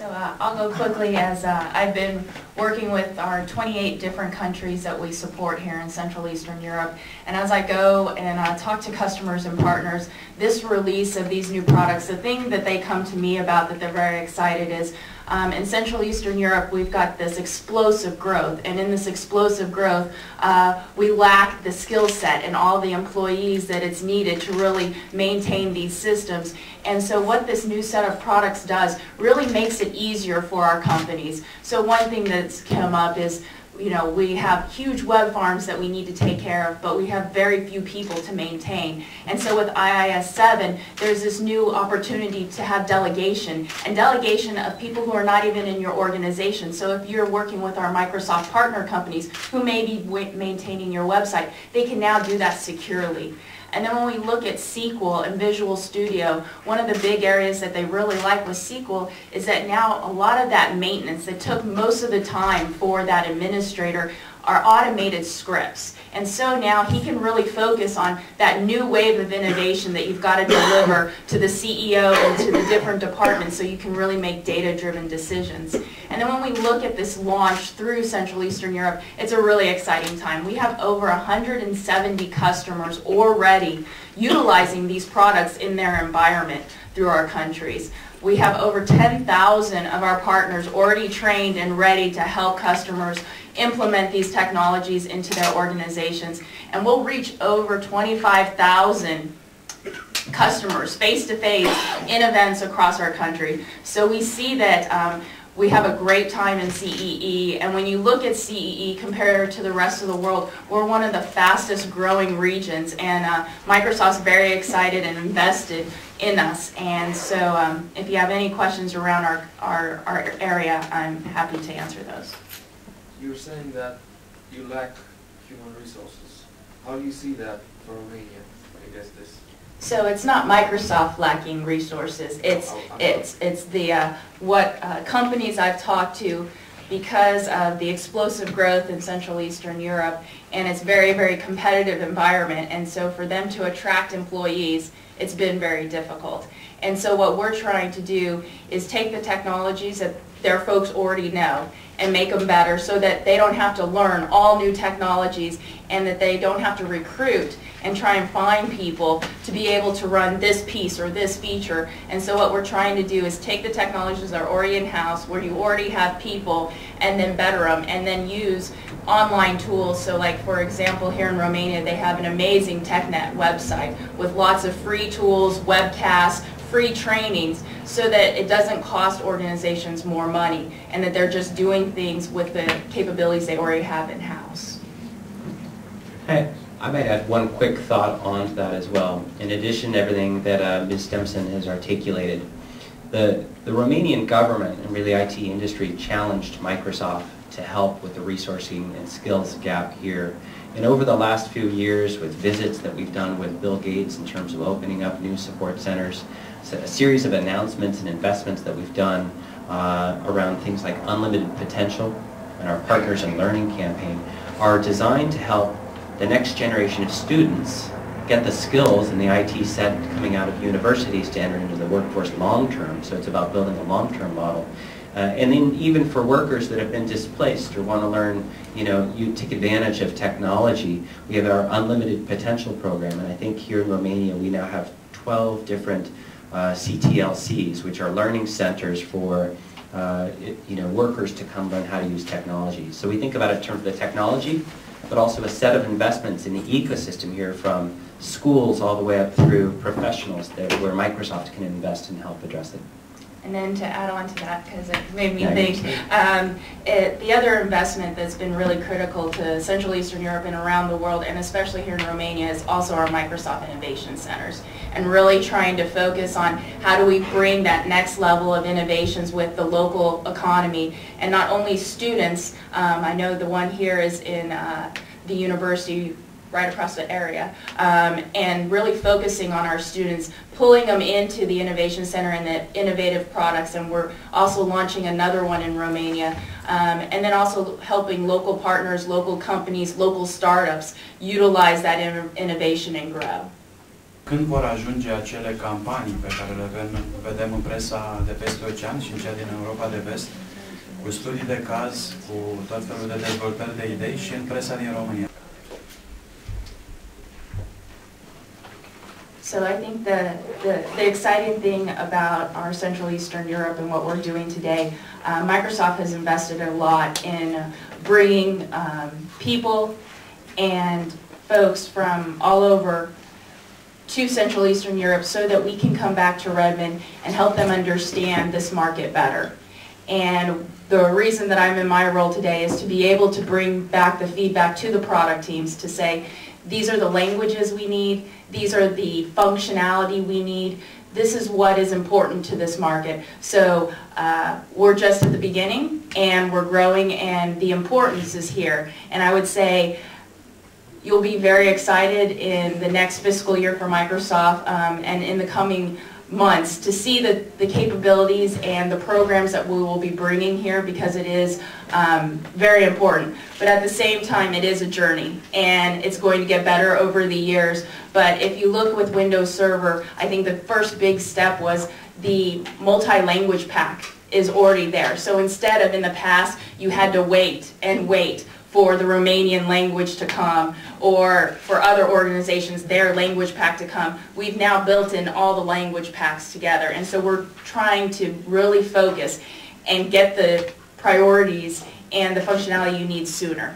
So I'll go quickly as I've been working with our 28 different countries that we support here in Central Eastern Europe. And as I go and talk to customers and partners, this release of these new products, the thing that they come to me about that they're very excited is in Central Eastern Europe we've got this explosive growth, and in this explosive growth we lack the skill set and all the employees that it's needed to really maintain these systems. And so what this new set of products does really makes it easier for our companies. So one thing that's come up is, we have huge web farms that we need to take care of, but we have very few people to maintain. And so with IIS 7, there's this new opportunity to have delegation, and delegation of people who are not even in your organization. So if you're working with our Microsoft partner companies who may be maintaining your website, they can now do that securely. And then when we look at SQL and Visual Studio, one of the big areas that they really like with SQL is that now a lot of that maintenance that took most of the time for that administrator are automated scripts. And so now he can really focus on that new wave of innovation that you've got to deliver to the CEO and to the different departments so you can really make data-driven decisions. And then when we look at this launch through Central Eastern Europe, it's a really exciting time. We have over 170 customers already utilizing these products in their environment through our countries. We have over 10,000 of our partners already trained and ready to help customers implement these technologies into their organizations. And we'll reach over 25,000 customers face-to-face in events across our country. So we see that we have a great time in CEE, and when you look at CEE compared to the rest of the world, we're one of the fastest growing regions, and Microsoft's very excited and invested in us. And so if you have any questions around our area, I'm happy to answer those. You're saying that you lack human resources. How do you see that for Romania when you get this? So it's not Microsoft lacking resources. It's the what companies I've talked to, because of the explosive growth in Central Eastern Europe, and it's very, very competitive environment. And so for them to attract employees, it's been very difficult. And so what we're trying to do is take the technologies that their folks already know and make them better so that they don't have to learn all new technologies, and that they don't have to recruit and try and find people to be able to run this piece or this feature. And so what we're trying to do is take the technologies that are already in-house, where you already have people, and then better them, and then use online tools. So like, for example, here in Romania, they have an amazing TechNet website with lots of free tools, webcasts, free trainings, so that it doesn't cost organizations more money, and that they're just doing things with the capabilities they already have in-house. Hey, I might add one quick thought on that as well. In addition to everything that Ms. STEMPSON has articulated, the Romanian government and really IT industry challenged Microsoft to help with the resourcing and skills gap here. And over the last few years, with visits that we've done with Bill Gates in terms of opening up new support centers, a series of announcements and investments that we've done around things like unlimited potential and our Partners in Learning campaign are designed to help the next generation of students get the skills in the IT set coming out of universities to enter into the workforce long term. So it's about building a long-term model. And then even for workers that have been displaced or want to learn, you take advantage of technology, we have our Unlimited Potential program. And I think here in Romania we now have 12 different CTLCs, which are learning centers for workers to come learn how to use technology. So we think about it in terms of the technology, but also a set of investments in the ecosystem here, from schools all the way up through professionals where Microsoft can invest and help address it. And then to add on to that, because it made me think, the other investment that's been really critical to Central Eastern Europe and around the world, and especially here in Romania, is also our Microsoft Innovation Centers, and really trying to focus on how do we bring that next level of innovations with the local economy, and not only students. I know the one here is in the university right across the area, and really focusing on our students, pulling them into the Innovation Center and the innovative products, and we're also launching another one in Romania, and then also helping local partners, local companies, local startups utilize that innovation and grow. când vor ajunge acele campanii pe care le vedem în presa de peste ocean și în cea din Europa de Vest, cu studii de caz, cu tot felul de dezvoltări de idei și în presa din România? So I think the exciting thing about our Central Eastern Europe and what we're doing today, Microsoft has invested a lot in bringing people and folks from all over to Central Eastern Europe so that we can come back to Redmond and help them understand this market better. And the reason that I'm in my role today is to be able to bring back the feedback to the product teams to say, these are the languages we need, these are the functionality we need, this is what is important to this market. So we're just at the beginning and we're growing and the importance is here. And I would say you'll be very excited in the next fiscal year for Microsoft and in the coming months to see the capabilities and the programs that we will be bringing here, because it is very important. But at the same time, it is a journey and it's going to get better over the years. But if you look with Windows Server, I think the first big step was the multi-language pack is already there. So instead of in the past, you had to wait and wait for the Romanian language to come, or for other organizations, their language pack to come. We've now built in all the language packs together, and so we're trying to really focus and get the priorities and the functionality you need sooner.